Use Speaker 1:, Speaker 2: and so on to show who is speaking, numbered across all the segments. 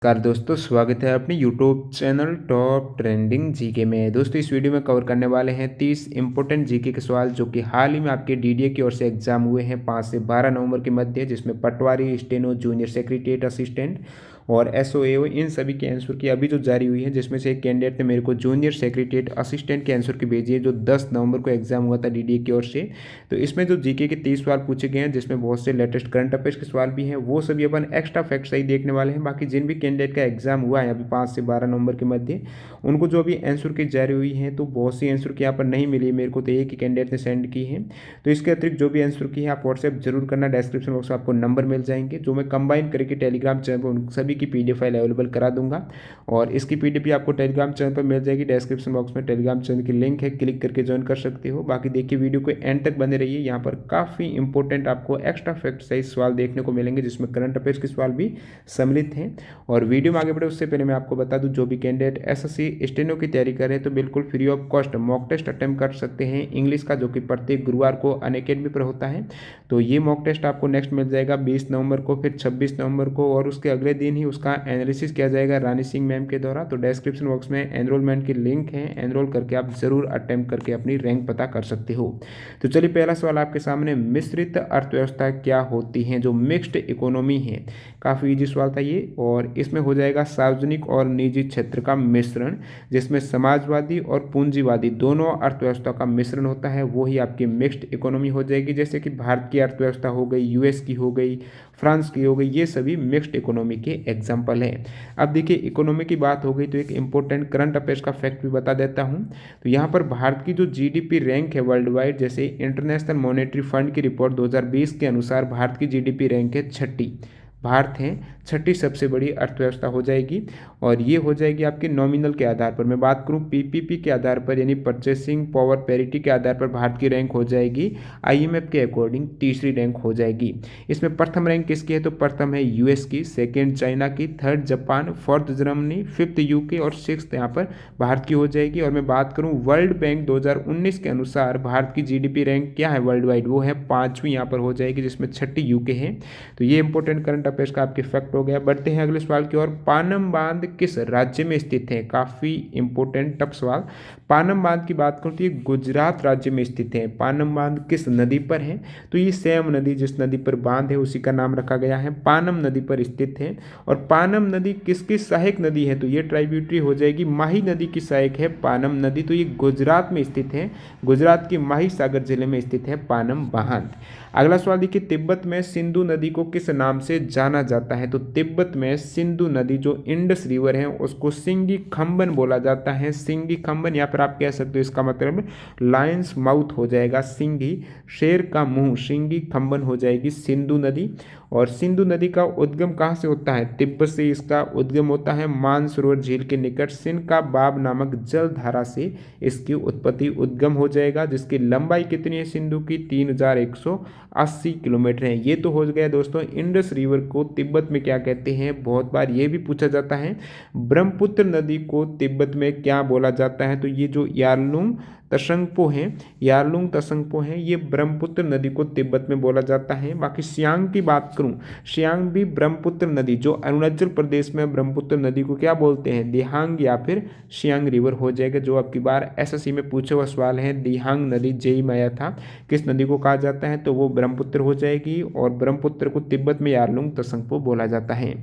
Speaker 1: नमस्कार दोस्तों, स्वागत है अपने YouTube channel top trending GK में। दोस्तों इस वीडियो में कवर करने वाले हैं 30 इंपॉर्टेंट जीके के सवाल जो कि हाल ही में आपके डीडीए की ओर से एग्जाम हुए हैं 5 से 12 नवंबर के मध्य, जिसमें पटवारी, स्टेनो, जूनियर सेक्रेटरीट असिस्टेंट और एसओएओ इन सभी के आंसर की अभी जो जारी हुई है, जिसमें से एक कैंडिडेट ने मेरे को जूनियर सेक्रेटरीट असिस्टेंट के आंसर की भेजी है जो 10 नवंबर को एग्जाम हुआ था डीडीए की ओर से। तो इसमें जो जीके के 30 सवाल पूछे गए हैं, जिसमें बहुत से लेटेस्ट करंट अफेयर्स के सवाल भी हैं, वो सभी अपन एक्स्ट्रा फैक्ट सही देखने वाले हैं। बाकी जिन भी कैंडिडेट का एग्जाम हुआ है अभी 5 से 12 नवंबर के मध्य, उनको जो अभी आंसर की जारी हुई है, तो बहुत सी आंसर की यहाँ पर नहीं मिली मेरे को, तो एक ही कैंडिडेट ने सेंड की है। तो इसके अतिरिक्त जो भी आंसर की है आप व्हाट्सएप जरूर करना, डिस्क्रिप्शन बॉक्स में आपको नंबर मिल जाएंगे जो मैं कंबाइन करके टेलीग्राम चैनल पर उन सभी की पीडीएफ फाइल अवेलेबल करा दूंगा। और इसकी पीडीएफ भी आपको टेलीग्राम चैनल पर मिल जाएगी। डिस्क्रिप्शन बॉक्स में टेलीग्राम चैनल की लिंक है, क्लिक करके ज्वाइन कर सकते हो। बाकी देखिए वीडियो को एंड तक बने रहिए, यहाँ पर काफ़ी इंपॉर्टेंट आपको एक्स्ट्रा फैक्ट सही सवाल देखने को मिलेंगे, जिसमें करंट अफेयर्स के सवाल भी सम्मिलित हैं। और वीडियो में आगे बढ़े उससे पहले मैं आपको बता दूं, जो भी कैंडिडेट एसएससी स्टेनो की तैयारी कर रहे हैं तो बिल्कुल free of cost mock test attempt कर सकते हैं इंग्लिश का, जो कि प्रत्येक गुरुवार को अनअकैडमी पर होता है। तो ये मॉक टेस्ट आपको नेक्स्ट मिल जाएगा 20 नवंबर को, फिर 26 नवंबर को, और उसके अगले दिन ही उसका एनालिसिस किया जाएगा रानी सिंह मैम के द्वारा। तो डिस्क्रिप्शन बॉक्स में एनरोलमेंट की लिंक है, एनरोल करके आप जरूर अटेम्प्ट करके अपनी रैंक पता कर सकते हो। तो चलिए पहला सवाल आपके सामने, मिश्रित अर्थव्यवस्था क्या होती है, जो मिक्स्ड इकोनॉमी है। काफ़ी इजी सवाल था ये, और इसमें हो जाएगा सार्वजनिक और निजी क्षेत्र का मिश्रण, जिसमें समाजवादी और पूंजीवादी दोनों अर्थव्यवस्था का मिश्रण होता है, वो ही आपकी मिक्स्ड इकोनॉमी हो जाएगी। जैसे कि भारत की अर्थव्यवस्था हो गई, यूएस की हो गई, फ्रांस की हो गई, ये सभी मिक्स्ड इकोनॉमी के एग्जाम्पल हैं। अब देखिए इकोनॉमी की बात हो गई तो एक इंपॉर्टेंट करंट अफेयर्स का फैक्ट भी बता देता हूँ। तो यहाँ पर भारत की जो जीडीपी रैंक है वर्ल्ड वाइड, जैसे इंटरनेशनल मॉनेटरी फंड की रिपोर्ट 2020 के अनुसार भारत की जीडीपी रैंक है 6ठी। भारत है 6ठी सबसे बड़ी अर्थव्यवस्था हो जाएगी, और ये हो जाएगी आपके नॉमिनल के आधार पर। मैं बात करूं पीपीपी के आधार पर, यानी परचेसिंग पावर पैरिटी के आधार पर भारत की रैंक हो जाएगी आईएमएफ के अकॉर्डिंग तीसरी रैंक हो जाएगी। इसमें प्रथम रैंक किसकी है, तो प्रथम है यूएस की, सेकेंड चाइना की, third Japan, fourth Germany, fifth UK और सिक्स्थ यहाँ पर भारत की हो जाएगी। और मैं बात करूँ वर्ल्ड बैंक 2019 के अनुसार भारत की जीडीपी रैंक क्या है वर्ल्ड वाइड, वो है 5वीं यहाँ पर हो जाएगी, जिसमें 6ठी यूके है। तो ये इंपॉर्टेंट करंट अफेयर्स का आपके फैक्ट हो गया। बढ़ते हैं अगले सवाल की ओर, पानम बांध किस राज्य में स्थित है। काफी इंपॉर्टेंट टफ सवाल। पानम बांध की बात करूं तो ये गुजरात राज्य में स्थित है। पानम बांध किस नदी पर है, तो ये सेम नदी, जिस नदी पर बांध है उसी का नाम रखा गया है, पानम नदी पर स्थित है। और पानम नदी किसकी सहायक नदी है, तो ये ट्राइब्यूटरी हो जाएगी माही नदी की सहायक है पानम नदी। तो ये गुजरात में स्थित है, गुजरात के माही सागर जिले में स्थित है पानम बांध। अगला सवाल देखिए, तिब्बत में सिंधु नदी को किस नाम से जाना जाता है। तो तिब्बत में सिंधु नदी जो इंडस रिवर है उसको सिंगी खंबन बोला जाता है। सिंगी खंबन, या फिर आप कह सकते हो इसका मतलब लायंस माउथ हो जाएगा, सिंगी शेर का मुंह, सिंगी खंबन हो जाएगी सिंधु नदी। और सिंधु नदी का उद्गम कहाँ से होता है, तिब्बत से इसका उद्गम होता है मानसरोवर झील के निकट सिनका बाब नामक जलधारा से इसकी उत्पत्ति उद्गम हो जाएगा, जिसकी लंबाई कितनी है सिंधु की, 3180 किलोमीटर है। ये तो हो गया दोस्तों इंडस रिवर को तिब्बत में क्या कहते हैं। बहुत बार ये भी पूछा जाता है ब्रह्मपुत्र नदी को तिब्बत में क्या बोला जाता है, तो ये जो यारलुंग तसंगपो है, यारलुंग तसंगपो है, ये ब्रह्मपुत्र नदी को तिब्बत में बोला जाता है। बाकी सियांग की बात करूं, सियांग भी ब्रह्मपुत्र नदी, जो अरुणाचल प्रदेश में ब्रह्मपुत्र नदी को क्या बोलते हैं, दिहांग या फिर सियांग रिवर हो जाएगा, जो अब की बार एसएससी में पूछे हुआ सवाल है। दिहांग नदी जेई में आया था, किस नदी को कहा जाता है, तो वो ब्रह्मपुत्र हो जाएगी, और ब्रह्मपुत्र को तिब्बत में यारलुंग तसंगपो बोला जाता है।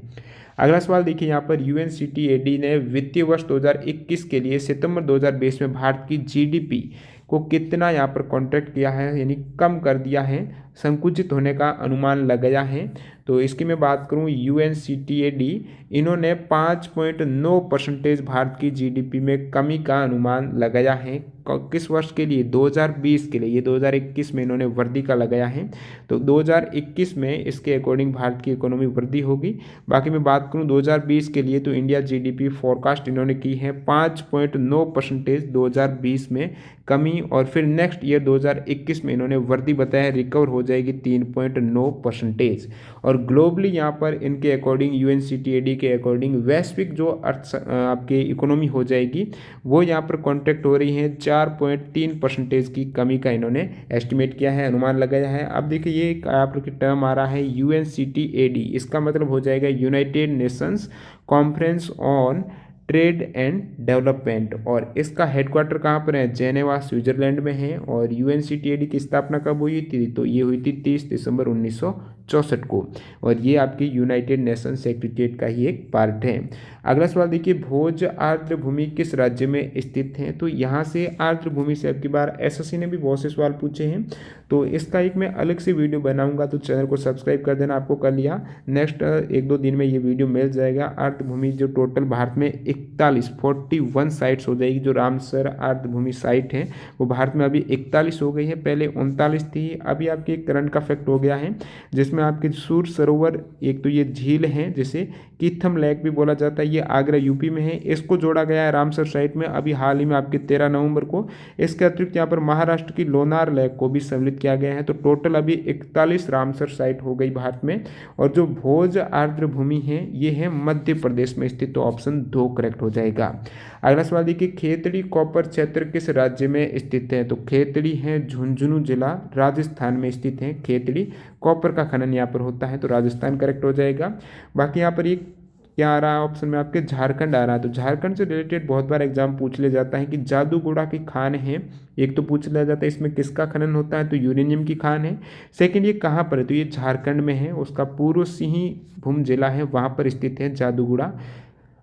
Speaker 1: अगला सवाल देखिए यहाँ पर, यूएनसीटीएडी ने वित्तीय वर्ष 2021 के लिए सितंबर 2020 में भारत की जीडीपी को कितना यहाँ पर कॉन्ट्रैक्ट किया है, यानी कम कर दिया है, संकुचित होने का अनुमान लगाया है। तो इसकी मैं बात करूं यूएनसीटीएडी, इन्होंने 5.9% भारत की जीडीपी में कमी का अनुमान लगाया है। किस वर्ष के लिए, 2020 के लिए। ये 2021 में इन्होंने वृद्धि का लगाया है, तो 2021 में इसके अकॉर्डिंग भारत की इकोनॉमी वृद्धि होगी। बाकी मैं बात करूं 2020 के लिए, तो इंडिया जीडीपी फोरकास्ट इन्होंने की है 5.9% 2020 में कमी, और फिर नेक्स्ट ईयर 2021 में इन्होंने वर्दी बताया रिकवर हो जाएगी 3.9%। और ग्लोबली यहाँ पर इनके अकॉर्डिंग यूएनसीटीएडी के अकॉर्डिंग वैश्विक जो आपके इकोनॉमी हो जाएगी वो यहाँ पर कॉन्ट्रैक्ट हो रही है 4.3% की कमी का इन्होंने एस्टिमेट किया है, अनुमान लगाया है। अब देखिए ये एक आपके टर्म आ रहा है यूएनसीटीएडी, इसका मतलब हो जाएगा United Nations conference on trade and development, और इसका हेडक्वार्टर कहाँ पर है, जेनेवा स्विट्जरलैंड में है। और यूएनसीटीएडी की स्थापना कब हुई थी, तो ये हुई थी 30 दिसंबर 1964 को, और ये आपकी यूनाइटेड नेशन सेक्रेटरीट का ही एक पार्ट है। अगला सवाल देखिए, भोज आर्द्र भूमि किस राज्य में स्थित है, तो यहाँ से आर्द्र भूमि से अब की बार एसएससी ने भी बहुत से सवाल पूछे हैं, तो इसका एक मैं अलग से वीडियो बनाऊंगा, तो चैनल को सब्सक्राइब कर देना। आपको कर लिया, नेक्स्ट 1-2 दिन में ये वीडियो मिल जाएगा। आर्द्र भूमि जो टोटल भारत में 41 साइट्स हो जाएगी, जो रामसर आर्द्र भूमि साइट है वो भारत में अभी 41 हो गई है, पहले 39 थी। अभी आपके करंट का फैक्ट हो गया है, जिसमें आपके सूर सरोवर, एक तो ये झील है जिसे कीथम लेक भी बोला जाता है, ये आगरा यूपी में है, इसको जोड़ा गया है रामसर साइट में अभी हाल ही में आपके 13 नवंबर को। इसके अतिरिक्त यहाँ पर महाराष्ट्र की लोनार लेक को भी सम्मिलित किया गया है, तो टोटल अभी 41 रामसर साइट हो गई भारत में। और जो भोज आर्द्र भूमि है ये है मध्य प्रदेश में स्थित, तो ऑप्शन 2 करेक्ट हो जाएगा। अगला सवाल देखिए, खेतड़ी कॉपर क्षेत्र किस राज्य में स्थित है, तो खेतड़ी है झुंझुनू जिला राजस्थान में स्थित है। खेतड़ी कॉपर का खनन यहाँ पर होता है, तो राजस्थान करेक्ट हो जाएगा। बाकी यहाँ पर ये क्या आ रहा है ऑप्शन में आपके, झारखंड आ रहा है, तो झारखंड से रिलेटेड बहुत बार एग्जाम पूछ ले जाता है कि जादूगोड़ा की खान है, एक तो पूछ लिया जाता है इसमें किसका खनन होता है, तो यूरेनियम की खान है। सेकंड ये कहाँ पर है, तो ये झारखंड में है, उसका पूर्व सिंहभूम जिला है वहाँ पर स्थित है जादूगोड़ा।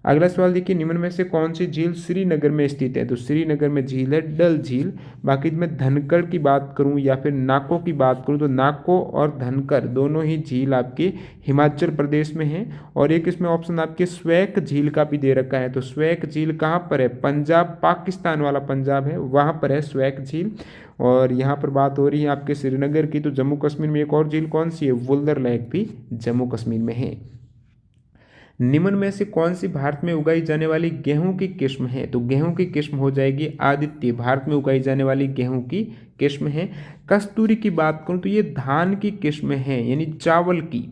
Speaker 1: अगला सवाल देखिए, निम्न में से कौन सी झील श्रीनगर में स्थित है, तो श्रीनगर में झील है डल झील। बाकी मैं धनकर की बात करूं या फिर नाको की बात करूं, तो नाको और धनकर दोनों ही झील आपके हिमाचल प्रदेश में है। और एक इसमें ऑप्शन आपके स्वैक झील का भी दे रखा है, तो स्वैक झील कहाँ पर है, पंजाब, पाकिस्तान वाला पंजाब है वहाँ पर है स्वैक झील। और यहाँ पर बात हो रही है आपके श्रीनगर की, तो जम्मू कश्मीर में एक और झील कौन सी है, वुल्लर लेक भी जम्मू कश्मीर में है। निम्न में से कौन सी भारत में उगाई जाने वाली गेहूं की किस्म है, तो गेहूं की किस्म हो जाएगी आदित्य, भारत में उगाई जाने वाली गेहूं की किस्म है। कस्तूरी की बात करूं तो ये धान की किस्म है, यानी चावल की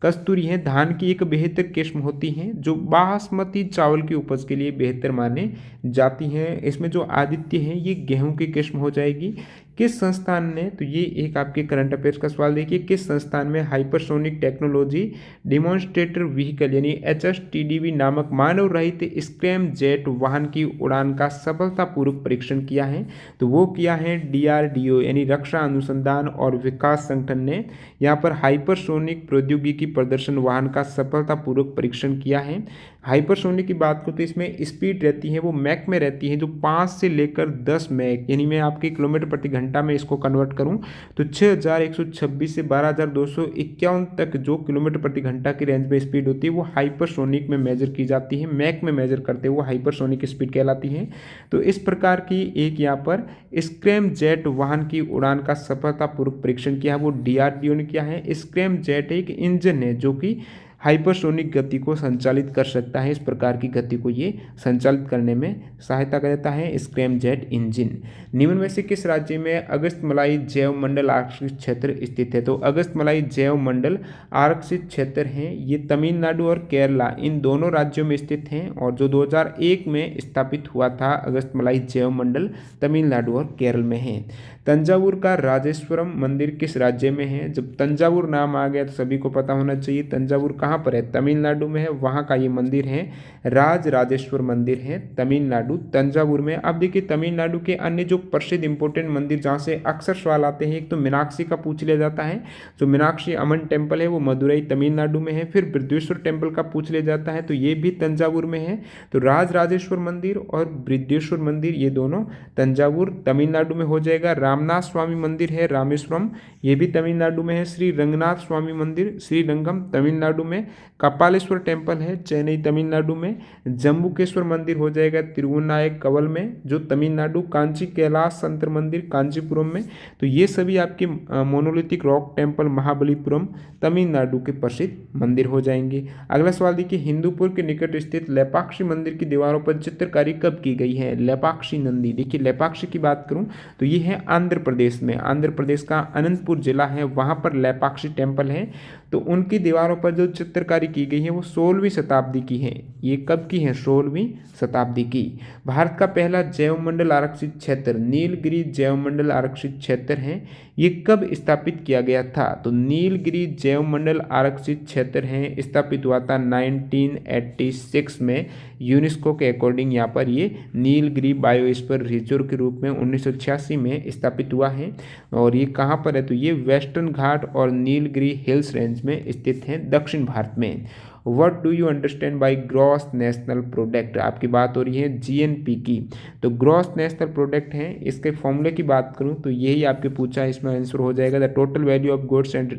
Speaker 1: कस्तूरी है, धान की एक बेहतर किस्म होती है जो बासमती चावल की उपज के लिए बेहतर माने जाती हैं। इसमें जो आदित्य है ये गेहूं की किस्म हो जाएगी। किस संस्थान ने, तो ये एक आपके करंट अफेयर्स का सवाल देखिए, किस संस्थान में हाइपरसोनिक टेक्नोलॉजी डिमॉन्स्ट्रेटर व्हीकल यानी HSTDV नामक मानव रहित स्क्रैम जेट वाहन की उड़ान का सफलतापूर्वक परीक्षण किया है, तो वो किया है DRDO यानी रक्षा अनुसंधान और विकास संगठन ने यहाँ पर हाइपरसोनिक प्रौद्योगिकी प्रदर्शन वाहन का सफलतापूर्वक परीक्षण किया है। हाइपरसोनिक की बात करूँ तो इसमें स्पीड रहती है वो मैक में रहती है, जो 5 से लेकर 10 मैक, यानी मैं आपके किलोमीटर प्रति घंटा में इसको कन्वर्ट करूं तो 6126 से 12251 तक जो किलोमीटर प्रति घंटा की रेंज में स्पीड होती है वो हाइपरसोनिक में मेजर की जाती है, मैक में मेजर करते हुए हाइपरसोनिक स्पीड कहलाती है। तो इस प्रकार की एक यहाँ पर स्क्रैम जेट वाहन की उड़ान का सफलतापूर्वक परीक्षण किया है, वो DRDO ने किया है। स्क्रैम जेट एक इंजन है जो कि हाइपरसोनिक गति को संचालित कर सकता है, इस प्रकार की गति को ये संचालित करने में सहायता करता है स्क्रैम जेट इंजन। निम्न में से किस राज्य में अगस्तमलाई जैव मंडल आरक्षित क्षेत्र स्थित है, तो अगस्तमलाई जैव मंडल आरक्षित क्षेत्र हैं ये तमिलनाडु और केरला इन दोनों राज्यों में स्थित हैं, और जो 2001 में स्थापित हुआ था अगस्तमलाई जैव मंडल तमिलनाडु और केरल में है। तंजावुर का राजेश्वरम मंदिर किस राज्य में है, जब तंजावुर नाम आ गया तो सभी को पता होना चाहिए तंजावुर कहाँ पर है, तमिलनाडु में है, वहाँ का ये मंदिर है राजराजेश्वर मंदिर है तमिलनाडु तंजावुर में। अब देखिए तमिलनाडु के अन्य जो प्रसिद्ध इंपोर्टेंट मंदिर जहाँ से अक्सर सवाल आते हैं, एक तो मीनाक्षी का पूछ लिया जाता है, जो मीनाक्षी अमन टेम्पल है वो मदुरई तमिलनाडु में है। फिर बृहदेश्वर टेम्पल का पूछ लिया जाता है तो ये भी तंजावुर में है। तो राजराजेश्वर मंदिर और बृहदेश्वर मंदिर ये दोनों तंजावुर तमिलनाडु में हो जाएगा। रामनाथ स्वामी मंदिर है रामेश्वरम, ये भी तमिलनाडु में है। श्री रंगनाथ स्वामी मंदिर श्रीरंगम तमिलनाडु में। कपालेश्वर टेम्पल है चेन्नई तमिलनाडु में। जम्बुकेश्वर मंदिर हो जाएगा तिरुवनाय कवल में जो तमिलनाडु। कांची कैलाश संतर मंदिर कांचीपुरम में। तो ये सभी आपके monolithic rock temple Mahabalipuram Tamil Nadu के प्रसिद्ध मंदिर हो जाएंगे। अगला सवाल देखिए, हिंदूपुर के निकट स्थित लेपाक्षी मंदिर की दीवारों पर चित्रकारी कब की गई है? लेपाक्षी नंदी, देखिए लेपाक्षी की बात करूं तो ये है आंध्र प्रदेश में। आंध्र प्रदेश का अनंतपुर जिला है, वहां पर लेपाक्षी टेम्पल है। तो उनकी दीवारों पर जो चित्रकारी की गई है वो 16वीं शताब्दी की है। ये कब की है? 16वीं शताब्दी की। भारत का पहला जैवमंडल आरक्षित क्षेत्र नीलगिरी जैवमंडल आरक्षित क्षेत्र है, ये कब स्थापित किया गया था? तो नीलगिरी जैवमंडल आरक्षित क्षेत्र है स्थापित हुआ था 1986 में। यूनेस्को के अकॉर्डिंग यहाँ पर ये नीलगिरी बायोस्फीयर रिजर्व के रूप में 1986 में स्थापित हुआ है। और ये कहाँ पर है? तो ये वेस्टर्न घाट और नीलगिरी हिल्स रेंज में स्थित है दक्षिण भारत में। What do you understand by gross national product? आपकी बात हो रही है जीएनपी की। तो ग्रॉस नेशनल प्रोडक्ट है, इसके फॉर्मूले की बात करूं तो यही आपके पूछा है, इसमें आंसर हो जाएगा the total value of goods and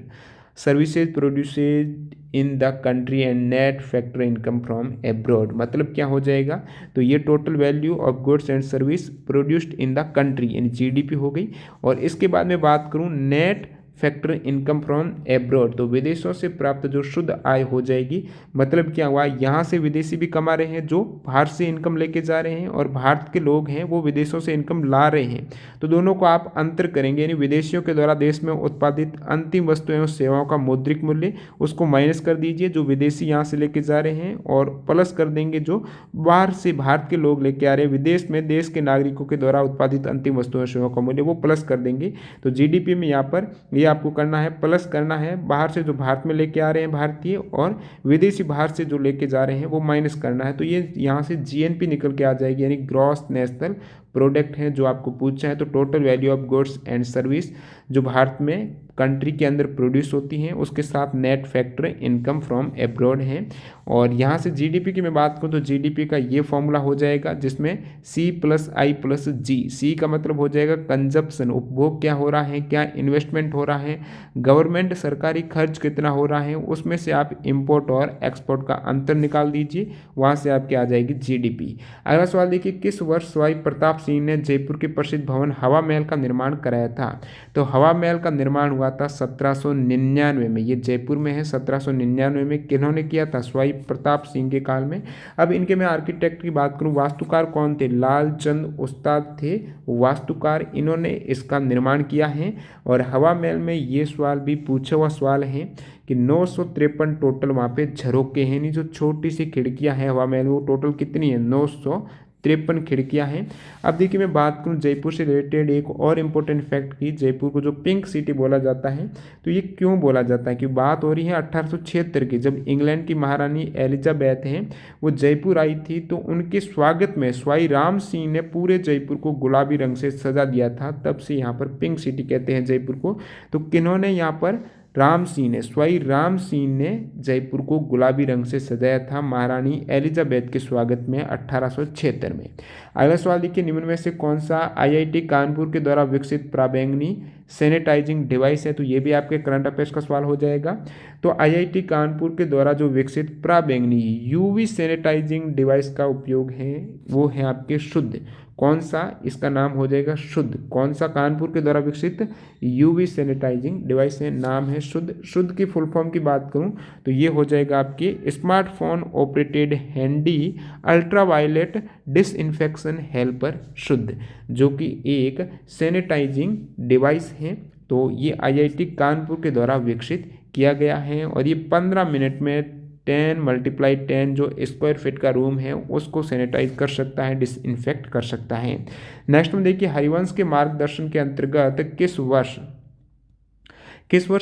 Speaker 1: services produced in the country and net factor income from abroad. मतलब क्या हो जाएगा? तो ये total value of goods and service produced in the country यानी जीडीपी हो गई। और इसके बाद में बात करूं net factor income from abroad, तो विदेशों से प्राप्त जो शुद्ध आय हो जाएगी। मतलब क्या हुआ? यहाँ से विदेशी भी कमा रहे हैं जो बाहर से इनकम लेके जा रहे हैं, और भारत के लोग हैं वो विदेशों से इनकम ला रहे हैं। तो दोनों को आप अंतर करेंगे, यानी विदेशियों के द्वारा देश में उत्पादित अंतिम वस्तुएं एवं सेवाओं का मौद्रिक मूल्य, उसको माइनस कर दीजिए जो विदेशी यहाँ से लेके जा रहे हैं, और प्लस कर देंगे जो बाहर से भारत के लोग लेके आ रहे हैं विदेश में देश के नागरिकों के द्वारा उत्पादित अंतिम वस्तुओं सेवाओं का मूल्य, वो प्लस कर देंगे। तो जीडीपी में यहाँ पर ये आपको करना है, प्लस करना है। बाहर से जो भारत में लेके आ रहे हैं भारतीय, और विदेशी बाहर से जो लेके जा रहे हैं वो माइनस करना है। तो ये यहाँ से जीएनपी निकल के आ जाएगी, यानी ग्रॉस नेशनल प्रोडक्ट है जो आपको पूछा है। तो total value of goods and service जो भारत में कंट्री के अंदर प्रोड्यूस होती हैं, उसके साथ net factor income from abroad है। और यहाँ से जीडीपी की मैं बात करूँ तो जीडीपी का ये फॉर्मूला हो जाएगा जिसमें C+I+G। सी का मतलब हो जाएगा कंजप्शन, उपभोग क्या हो रहा है, क्या इन्वेस्टमेंट हो रहा है, गवर्नमेंट सरकारी खर्च कितना हो रहा है, उसमें से आप इंपोर्ट और एक्सपोर्ट का अंतर निकाल दीजिए, वहाँ से आपकी आ जाएगी जीडीपी। अगला सवाल देखिए, किस वर्ष सवाई प्रताप सिंह ने जयपुर के प्रसिद्ध भवन हवा महल का निर्माण कराया था? तो हवा महल का निर्माण हुआ था 1799 में। ये जयपुर में है। 1799 में किन्होंने किया था? सवाई प्रताप सिंह के काल में। अब इनके मैं आर्किटेक्ट की बात करूं, वास्तुकार कौन थे? लालचंद उस्ताद थे वास्तुकार, इन्होंने इसका निर्माण किया है। और हवा महल में ये सवाल भी पूछा हुआ सवाल है कि 953 टोटल वहाँ पे झरोके हैं, नहीं जो छोटी सी खिड़कियाँ हैं हवा महल में, वो टोटल कितनी है? 953 खिड़कियाँ हैं। अब देखिए मैं बात करूँ जयपुर से रिलेटेड एक और इम्पोर्टेंट फैक्ट की, जयपुर को जो पिंक सिटी बोला जाता है, तो ये क्यों बोला जाता है? कि बात हो रही है 1876 की, जब इंग्लैंड की महारानी एलिजाबेथ हैं वो जयपुर आई थी, तो उनके स्वागत में स्वाई राम सिंह ने पूरे जयपुर को गुलाबी रंग से सजा दिया था, तब से यहाँ पर पिंक सिटी कहते हैं जयपुर को। तो किन्होंने यहाँ पर? राम सिंह ने, स्वाई राम सिंह ने जयपुर को गुलाबी रंग से सजाया था महारानी एलिजाबेथ के स्वागत में 1876 में। अगला सवाल देखिए, निम्न में से कौन सा आईआईटी कानपुर के द्वारा विकसित पराबैंगनी सैनिटाइजिंग डिवाइस है? तो ये भी आपके करंट अफेयर्स का सवाल हो जाएगा। तो आईआईटी कानपुर के द्वारा जो विकसित पराबैंगनी यूवी सैनिटाइजिंग डिवाइस का उपयोग है वो है आपके शुद्ध। कौन सा? इसका नाम हो जाएगा शुद्ध। कौन सा? कानपुर के द्वारा विकसित यूवी सैनिटाइजिंग डिवाइस है, नाम है शुद्ध। शुद्ध की फुल फॉर्म की बात करूं तो ये हो जाएगा आपके smartphone operated handy ultraviolet disinfection helper शुद्ध, जो कि एक सैनिटाइजिंग डिवाइस है। तो ये आईआईटी कानपुर के द्वारा विकसित किया गया है, और ये 15 मिनट में 10x10 जो स्क्वायर फीट का रूम है उसको सैनिटाइज कर सकता है, डिसइंफेक्ट कर सकता है। नेक्स्ट में देखिए, हरिवंश के मार्गदर्शन के अंतर्गत किस वर्ष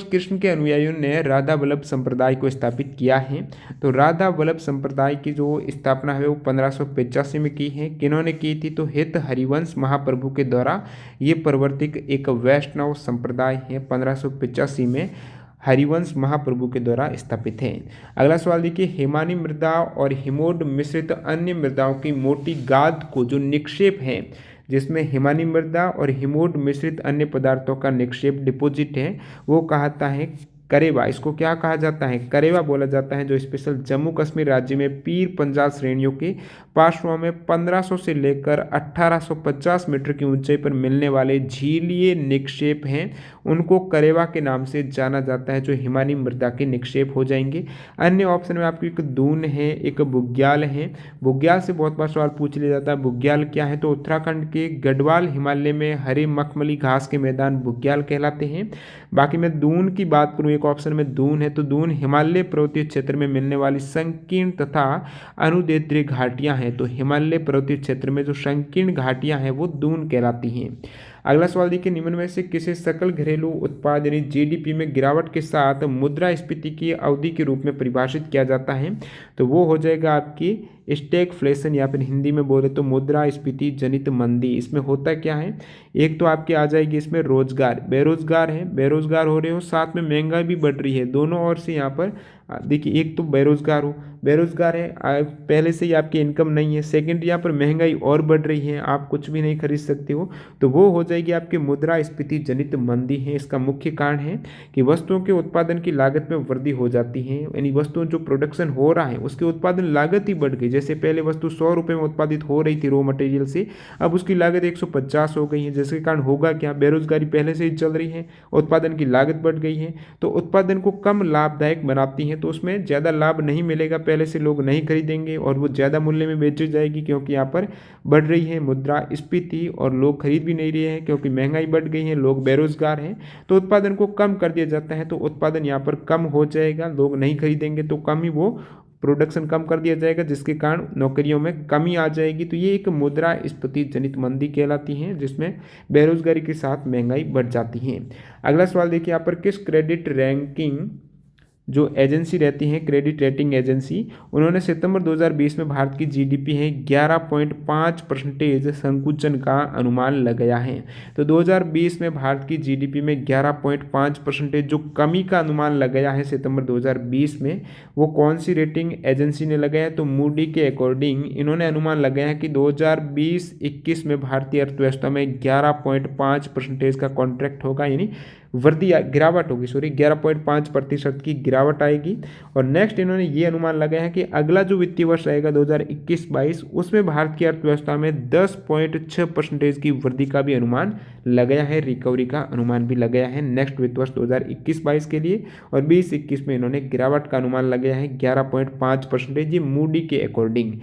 Speaker 1: कृष्ण के अनुयायियों ने राधा वल्लभ संप्रदाय को स्थापित किया है? तो राधा वल्लभ संप्रदाय की जो स्थापना है वो 1585 में की है। किन्होंने की थी? तो हित हरिवंश महाप्रभु के द्वारा ये प्रवर्तित एक वैष्णव संप्रदाय है, 1585 में हरिवंश महाप्रभु के द्वारा स्थापित है। अगला सवाल देखिए, हिमानी मृदा और हिमोड मिश्रित अन्य मृदाओं की मोटी गाद को जो निक्षेप है जिसमें हिमानी मृदा और हिमोड मिश्रित अन्य पदार्थों का निक्षेप डिपॉजिट है वो कहता है करेवा। इसको क्या कहा जाता है? करेवा बोला जाता है, जो स्पेशल जम्मू कश्मीर राज्य में पीर पंजाल श्रेणियों के पार्श्वों में 1500 से लेकर 1850 मीटर की ऊंचाई पर मिलने वाले झीलीय निक्षेप हैं, उनको करेवा के नाम से जाना जाता है, जो हिमानी मृदा के निक्षेप हो जाएंगे। अन्य ऑप्शन में आपको एक दून है, एक बुग्याल है। बुग्याल से बहुत बार सवाल पूछ लिया जाता है, बुग्याल क्या है? तो उत्तराखंड के गढ़वाल हिमालय में हरे मखमली घास के मैदान बुग्याल कहलाते हैं। बाकी मैं दून की बात करूँ, एक ऑप्शन में दून है, तो दून हिमालय पर्वतीय क्षेत्र में मिलने वाली संकीर्ण तथा अनुदैर्ध्य घाटियां हैं। तो हिमालय पर्वतीय क्षेत्र में जो संकीर्ण घाटियां हैं वो दून कहलाती हैं। अगला सवाल देखिए, निम्न में से किसे सकल घरेलू उत्पाद यानी जीडीपी में गिरावट के साथ मुद्रास्फीति की अवधि के रूप में परिभाषित किया जाता है? तो वो हो जाएगा आपकी स्टैगफ्लेशन, या फिर हिंदी में बोले तो मुद्रास्फीति जनित मंदी। इसमें होता क्या है, एक तो आपकी आ जाएगी इसमें रोजगार, बेरोजगार है, बेरोजगार हो रहे हो, साथ में महंगाई भी बढ़ रही है, दोनों ओर से यहाँ पर देखिए, एक तो बेरोजगार हो, बेरोजगार है, पहले से ही आपकी इनकम नहीं है, सेकंड यहाँ पर महंगाई और बढ़ रही है, आप कुछ भी नहीं खरीद सकते हो, तो वो हो जाएगी आपकी मुद्रास्फीति जनित मंदी है। इसका मुख्य कारण है कि वस्तुओं के उत्पादन की लागत में वृद्धि हो जाती है, यानी वस्तुओं जो प्रोडक्शन हो रहा है उसकी उत्पादन लागत ही बढ़ गई। जैसे पहले वस्तु 100 रुपये में उत्पादित हो रही थी रॉ मटेरियल से, अब उसकी लागत 150 हो गई है, जिसके कारण होगा क्या, बेरोजगारी पहले से ही चल रही है, उत्पादन की लागत बढ़ गई है, तो उत्पादन को कम लाभदायक बनाती है, तो उसमें ज़्यादा लाभ नहीं मिलेगा, पहले से लोग नहीं खरीदेंगे और वो ज़्यादा मूल्य में बेची जाएगी, क्योंकि यहाँ पर बढ़ रही है मुद्रास्फीति और लोग खरीद भी नहीं रहे हैं क्योंकि महंगाई बढ़ गई है, लोग बेरोजगार हैं, तो उत्पादन को कम कर दिया जाता है, तो उत्पादन यहाँ पर कम हो जाएगा, लोग नहीं खरीदेंगे तो कम ही वो प्रोडक्शन कम कर दिया जाएगा, जिसके कारण नौकरियों में कमी आ जाएगी। तो ये एक मुद्रास्फीति जनित मंदी कहलाती है, जिसमें बेरोजगारी के साथ महंगाई बढ़ जाती है। अगला सवाल देखिए, यहाँ पर किस क्रेडिट रैंकिंग जो एजेंसी रहती है, क्रेडिट रेटिंग एजेंसी, उन्होंने सितंबर 2020 में भारत की जीडीपी है 11.5% संकुचन का अनुमान लगाया है। तो 2020 में भारत की जीडीपी में 11.5% जो कमी का अनुमान लगाया है सितंबर 2020 में, वो कौन सी रेटिंग एजेंसी ने लगाया? तो मूडी के अकॉर्डिंग इन्होंने अनुमान लगाया है कि 2020-21 में भारतीय अर्थव्यवस्था में 11.5% का कॉन्ट्रैक्ट होगा, यानी वृद्धि गिरावट होगी, 11.5% की गिरावट आएगी। और नेक्स्ट इन्होंने ये अनुमान लगाया है कि अगला जो वित्तीय वर्ष आएगा 2021-22 उसमें भारत की अर्थव्यवस्था में 10.6% की वृद्धि का भी अनुमान लगाया है, रिकवरी का अनुमान भी लगाया है नेक्स्ट वित्त वर्ष 2021-22 के लिए। और 20-21 में इन्होंने गिरावट का अनुमान लगाया है 11.5%, ये मूडी के अकॉर्डिंग।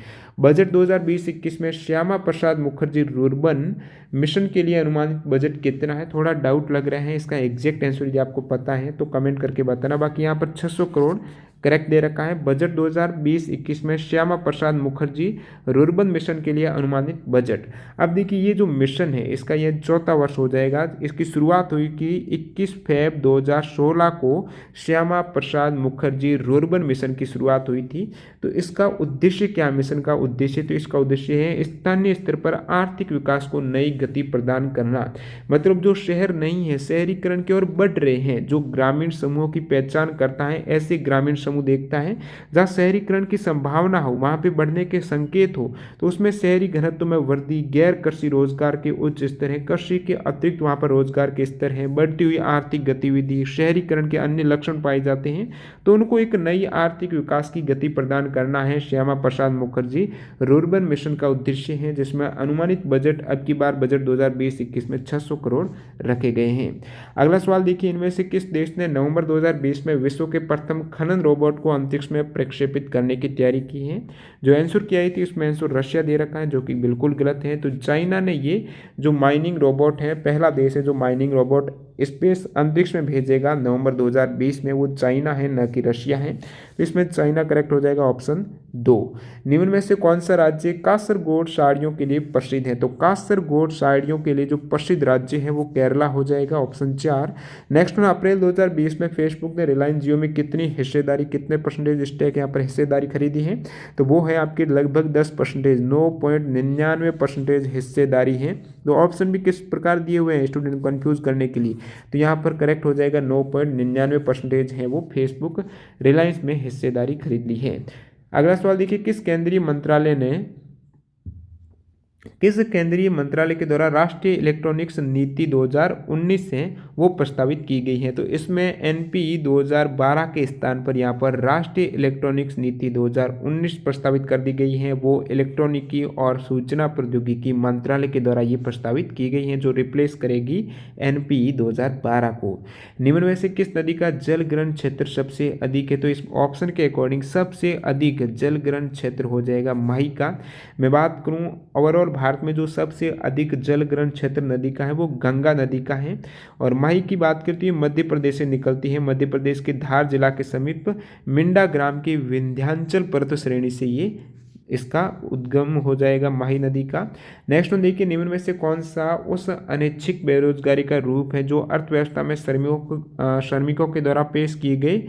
Speaker 1: बजट 2020-21 में श्यामा प्रसाद मुखर्जी रुर्बन मिशन के लिए अनुमानित बजट कितना है? थोड़ा डाउट लग रहा है, इसका एग्जैक्ट आंसर यदि आपको पता है तो कमेंट करके बताना। बाकी यहाँ पर 600 करोड़ करेक्ट दे रखा है। बजट 2020-21 में श्यामा प्रसाद मुखर्जी रुर्बन मिशन के लिए अनुमानित बजट। अब देखिए, ये जो मिशन है इसका यह 4था वर्ष हो जाएगा। इसकी शुरुआत हुई कि 21 फरवरी 2016 को श्यामा प्रसाद मुखर्जी रुर्बन मिशन की शुरुआत हुई थी। तो इसका उद्देश्य क्या, मिशन का उद्देश्य? तो इसका उद्देश्य है स्थानीय स्तर पर आर्थिक विकास को नई गति प्रदान करना। मतलब जो शहर नहीं है, शहरीकरण की ओर बढ़ रहे हैं, जो ग्रामीण समूहों की पहचान करता है, ऐसे ग्रामीण समूह देखता है जहाँ शहरीकरण की संभावना हो, वहाँ पे बढ़ने के संकेत हो, तो उसमें शहरी घनत्व में वृद्धि, गैर कृषि रोजगार के उच्च स्तर है, कृषि के अतिरिक्त वहाँ पर रोजगार के स्तर है, बढ़ती हुई आर्थिक गतिविधि, शहरीकरण के अन्य लक्षण पाए जाते हैं, तो उनको एक नई आर्थिक विकास की गति प्रदान करना है श्यामा प्रसाद मुखर्जी रुर्बन मिशन का उद्देश्य है, जिसमें अनुमानित बजट अब की बार बजट 2020-21 में 600 करोड़ रखे गए हैं। अगला सवाल देखिए, इनमें से किस देश ने नवंबर 2020 में विश्व के प्रथम खनन रोबोट को अंतरिक्ष में प्रक्षेपित करने की तैयारी की है? जो आंसर की आई थी उसमें आंसर रशिया दे रखा है, जो कि बिल्कुल गलत है। तो चाइना ने ये जो माइनिंग रोबोट है, पहला देश है जो माइनिंग रोबोट स्पेस अंतरिक्ष में भेजेगा नवंबर 2020 में, वो चाइना है, न कि रशिया है। तो इसमें चाइना करेक्ट हो जाएगा, ऑप्शन 2। निम्न में से कौन सा राज्य कासरगोड साड़ियों के लिए प्रसिद्ध है? तो कासरगोड साड़ियों के लिए जो प्रसिद्ध राज्य है वो केरला हो जाएगा, ऑप्शन 4। नेक्स्ट में अप्रैल 2020 में फेसबुक ने रिलायंस जियो में कितनी हिस्सेदारी, कितने परसेंटेज स्टेक यहाँ पर हिस्सेदारी खरीदी है? तो वो है आपकी लगभग 10%, 9.99% हिस्सेदारी है। तो ऑप्शन भी किस प्रकार दिए हुए हैं स्टूडेंट को कंफ्यूज करने के लिए, तो यहाँ पर करेक्ट हो जाएगा 9.99% है वो फेसबुक रिलायंस में हिस्सेदारी खरीद ली है। अगला सवाल देखिए, किस केंद्रीय मंत्रालय ने किस केंद्रीय मंत्रालय के द्वारा राष्ट्रीय इलेक्ट्रॉनिक्स नीति 2019 है वो प्रस्तावित की गई है? तो इसमें एनपी 2012 के स्थान पर यहाँ पर राष्ट्रीय इलेक्ट्रॉनिक्स नीति 2019 प्रस्तावित कर दी गई है। वो इलेक्ट्रॉनिकी और सूचना प्रौद्योगिकी मंत्रालय के द्वारा ये प्रस्तावित की गई है, जो रिप्लेस करेगी एनपी 2012 को। निम्न में से किस नदी का जल ग्रहण क्षेत्र सबसे अधिक है? तो इस ऑप्शन के अकॉर्डिंग सबसे अधिक जल ग्रहण क्षेत्र हो जाएगा माही का। मैं बात करूं ओवरऑल भारत में जो सबसे अधिक जल ग्रहण क्षेत्र नदी का है वो गंगा नदी का है। और माही की बात करती है मध्य प्रदेश से निकलती है। मध्य प्रदेश के धार जिला के समीप मिंडा ग्राम की विंध्याचल पर्वत श्रेणी से ये इसका उद्गम हो जाएगा माही नदी का। नेक्स्ट वन देखिए, निम्न में से कौन सा उस अनैच्छिक बेरोजगारी का रूप है जो अर्थव्यवस्था में श्रमिकों के द्वारा पेश किए गए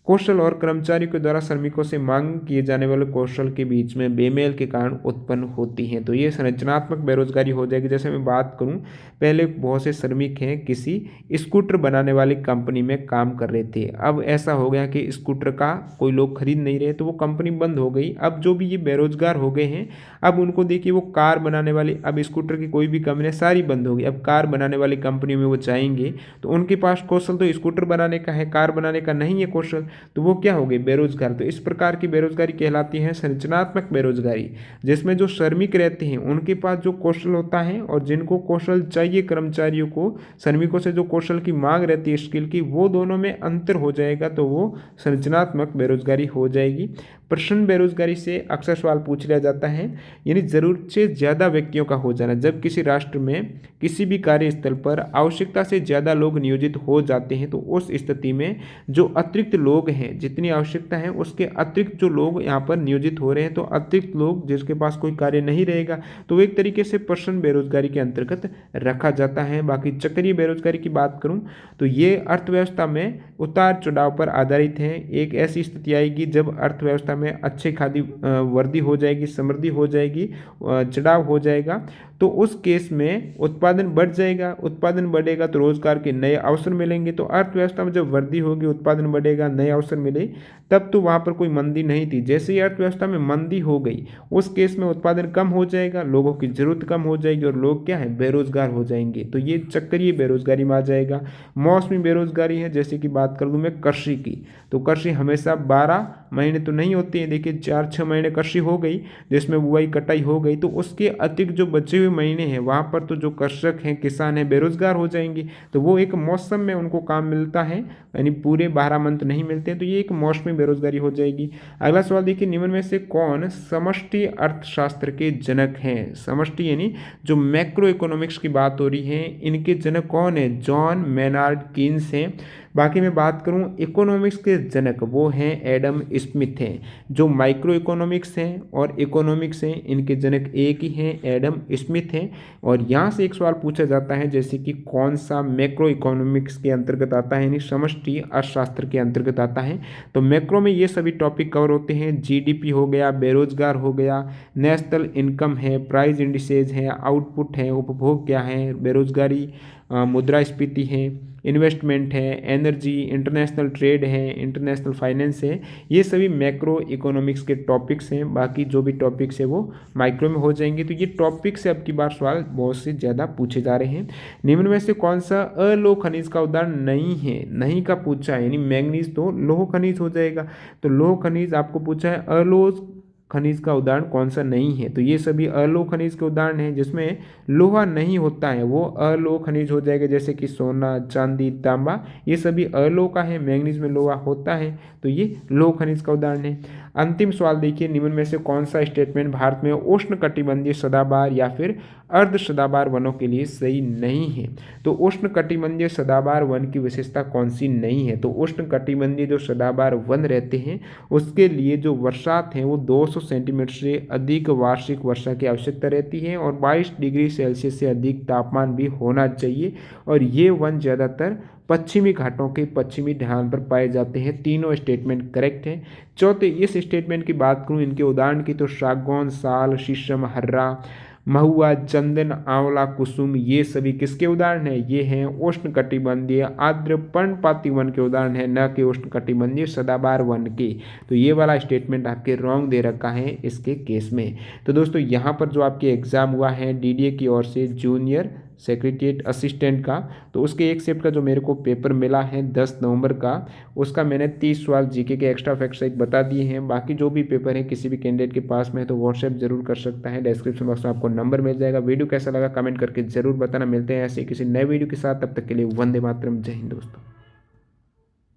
Speaker 1: कौशल और कर्मचारी के द्वारा श्रमिकों से मांग किए जाने वाले कौशल के बीच में बेमेल के कारण उत्पन्न होती हैं? तो ये संरचनात्मक बेरोजगारी हो जाएगी। जैसे मैं बात करूं, पहले बहुत से श्रमिक हैं किसी स्कूटर बनाने वाली कंपनी में काम कर रहे थे। अब ऐसा हो गया कि स्कूटर का कोई लोग खरीद नहीं रहे, तो वो कंपनी बंद हो गई। अब जो भी ये बेरोजगार हो गए हैं, अब उनको देखिए वो कार बनाने वाली, अब स्कूटर की कोई भी कंपनी सारी बंद होगी, अब कार बनाने वाली कंपनी में वो जाएंगे तो उनके पास कौशल तो स्कूटर बनाने का है, कार बनाने का नहीं है कौशल, तो वो क्या हो गए? बेरोजगार। तो इस प्रकार की बेरोजगारी कहलाती है संरचनात्मक बेरोजगारी, जिसमें जो श्रमिक रहते हैं उनके पास जो कौशल होता है और जिनको कौशल चाहिए कर्मचारियों को, श्रमिकों से जो कौशल की मांग रहती है स्किल की, वो दोनों में अंतर हो जाएगा, तो वो संरचनात्मक बेरोजगारी हो जाएगी। प्रश्न बेरोजगारी से अक्सर सवाल पूछ लिया जाता है, यानी जरूरत से ज़्यादा व्यक्तियों का हो जाना। जब किसी राष्ट्र में किसी भी कार्यस्थल पर आवश्यकता से ज़्यादा लोग नियोजित हो जाते हैं, तो उस स्थिति में जो अतिरिक्त लोग हैं, जितनी आवश्यकता है उसके अतिरिक्त जो लोग यहाँ पर नियोजित हो रहे हैं, तो अतिरिक्त लोग जिसके पास कोई कार्य नहीं रहेगा, तो वो एक तरीके से प्रश्न बेरोजगारी के अंतर्गत रखा जाता है। बाकी चक्रीय बेरोजगारी की बात करूँ तो ये अर्थव्यवस्था में उतार चढ़ाव पर आधारित है। एक ऐसी स्थिति आएगी जब अर्थव्यवस्था में अच्छी खादी वृद्धि हो जाएगी, समृद्धि हो जाएगी, चढ़ाव हो जाएगा, तो उस केस में उत्पादन बढ़ जाएगा। उत्पादन बढ़ेगा तो रोजगार के नए अवसर मिलेंगे। तो अर्थव्यवस्था में जब वृद्धि होगी, उत्पादन बढ़ेगा, नए अवसर मिले, तब तो वहाँ पर कोई मंदी नहीं थी। जैसे ही अर्थव्यवस्था में मंदी हो गई, उस केस में उत्पादन कम हो जाएगा, लोगों की जरूरत कम हो जाएगी और लोग क्या है? बेरोजगार हो जाएंगे। तो ये चक्रीय बेरोजगारी में आ जाएगा। मौसमी बेरोजगारी है, जैसे कि बात कर लूँ मैं कृषि की, तो कृषि हमेशा 12 महीने तो नहीं होते हैं। देखिए 4-6 महीने कृषि हो गई जिसमें बुआई कटाई हो गई, तो उसके अतिरिक्त जो बचे हुए महीने हैं वहाँ पर तो जो कृषक हैं, किसान हैं, बेरोजगार हो जाएंगे। तो वो एक मौसम में उनको काम मिलता है, यानी पूरे 12 मंथ नहीं मिलते, तो ये एक मौसमी बेरोजगारी हो जाएगी। अगला सवाल देखिए, निम्न में से कौन समष्टि अर्थशास्त्र के जनक हैं? समष्टि यानी जो मैक्रो इकोनॉमिक्स की बात हो रही है, इनके जनक कौन है? जॉन मेनार्ड कीन्स हैं। बाकी मैं बात करूं इकोनॉमिक्स के जनक, वो हैं एडम स्मिथ हैं। जो माइक्रो इकोनॉमिक्स हैं और इकोनॉमिक्स हैं, इनके जनक एक ही हैं, एडम स्मिथ हैं। और यहाँ से एक सवाल पूछा जाता है, जैसे कि कौन सा मैक्रो इकोनॉमिक्स के अंतर्गत आता है, यानी समष्टि अर्थशास्त्र के अंतर्गत आता है। तो मैक्रो में ये सभी टॉपिक कवर होते हैं। जीडीपी हो गया, बेरोजगार हो गया, नेशनल इनकम है, प्राइस इंडिसेज है, आउटपुट है, उपभोग क्या है, बेरोजगारी, मुद्रास्फीति है, इन्वेस्टमेंट है, एनर्जी, इंटरनेशनल ट्रेड है, इंटरनेशनल फाइनेंस है। ये सभी मैक्रो इकोनॉमिक्स के टॉपिक्स हैं। बाकी जो भी टॉपिक्स है वो माइक्रो में हो जाएंगे। तो ये टॉपिक से अब की बार सवाल बहुत से ज़्यादा पूछे जा रहे हैं। निम्न में से कौन सा अलोह खनिज का उदाहरण नहीं है? नहीं का पूछा है, यानी मैंगनीज तो लोह खनिज हो जाएगा। तो लोह खनिज आपको पूछा है, अलोह खनिज का उदाहरण कौन सा नहीं है? तो ये सभी अलोह खनिज के उदाहरण हैं जिसमें लोहा नहीं होता है, वो अलोह खनिज हो जाएगा। जैसे कि सोना, चांदी, तांबा, ये सभी अलोह का है। मैंगनीज में लोहा होता है, तो ये लोह खनिज का उदाहरण है। अंतिम सवाल देखिए, निम्न में से कौन सा स्टेटमेंट भारत में उष्ण कटिबंधीय सदाबहार या फिर अर्ध सदाबहार वनों के लिए सही नहीं है? तो उष्ण कटिबंधीय सदाबहार वन की विशेषता कौन सी नहीं है? तो उष्ण कटिबंधीय जो सदाबहार वन रहते हैं उसके लिए जो वर्षात हैं वो 200 सेंटीमीटर से अधिक वार्षिक वर्षा की आवश्यकता रहती है और 22 डिग्री सेल्सियस से अधिक तापमान भी होना चाहिए। और ये वन ज़्यादातर पश्चिमी घाटों के पश्चिमी ढलान पर पाए जाते हैं। तीनों स्टेटमेंट करेक्ट है। चौथे, इस स्टेटमेंट की बात करूं इनके उदाहरण की, तो सागौन, साल, शीशम, हर्रा, महुआ, चंदन, आंवला, कुसुम ये सभी किसके उदाहरण हैं? ये हैं उष्णकटिबंधीय आर्द्र पर्णपाती वन के उदाहरण हैं, न कि उष्णकटिबंधीय सदाबहार वन के। तो ये वाला स्टेटमेंट आपके रॉन्ग दे रखा है इसके केस में। तो दोस्तों यहाँ पर जो आपके एग्जाम हुआ है डीडीए की ओर से जूनियर सेक्रेटरीट असिस्टेंट का, तो उसके एक शिफ्ट का जो मेरे को पेपर मिला है 10 नवंबर का, उसका मैंने 30 सवाल जीके के एक्स्ट्रा फैक्ट सहित बता दिए हैं। बाकी जो भी पेपर है किसी भी कैंडिडेट के पास में है तो व्हाट्सएप जरूर कर सकता है, डिस्क्रिप्शन बॉक्स में आपको नंबर मिल जाएगा। वीडियो कैसा लगा कमेंट करके जरूर बताना। मिलते हैं ऐसे किसी नए वीडियो के साथ, तब तक के लिए वंदे मातरम, जय हिंद दोस्तों।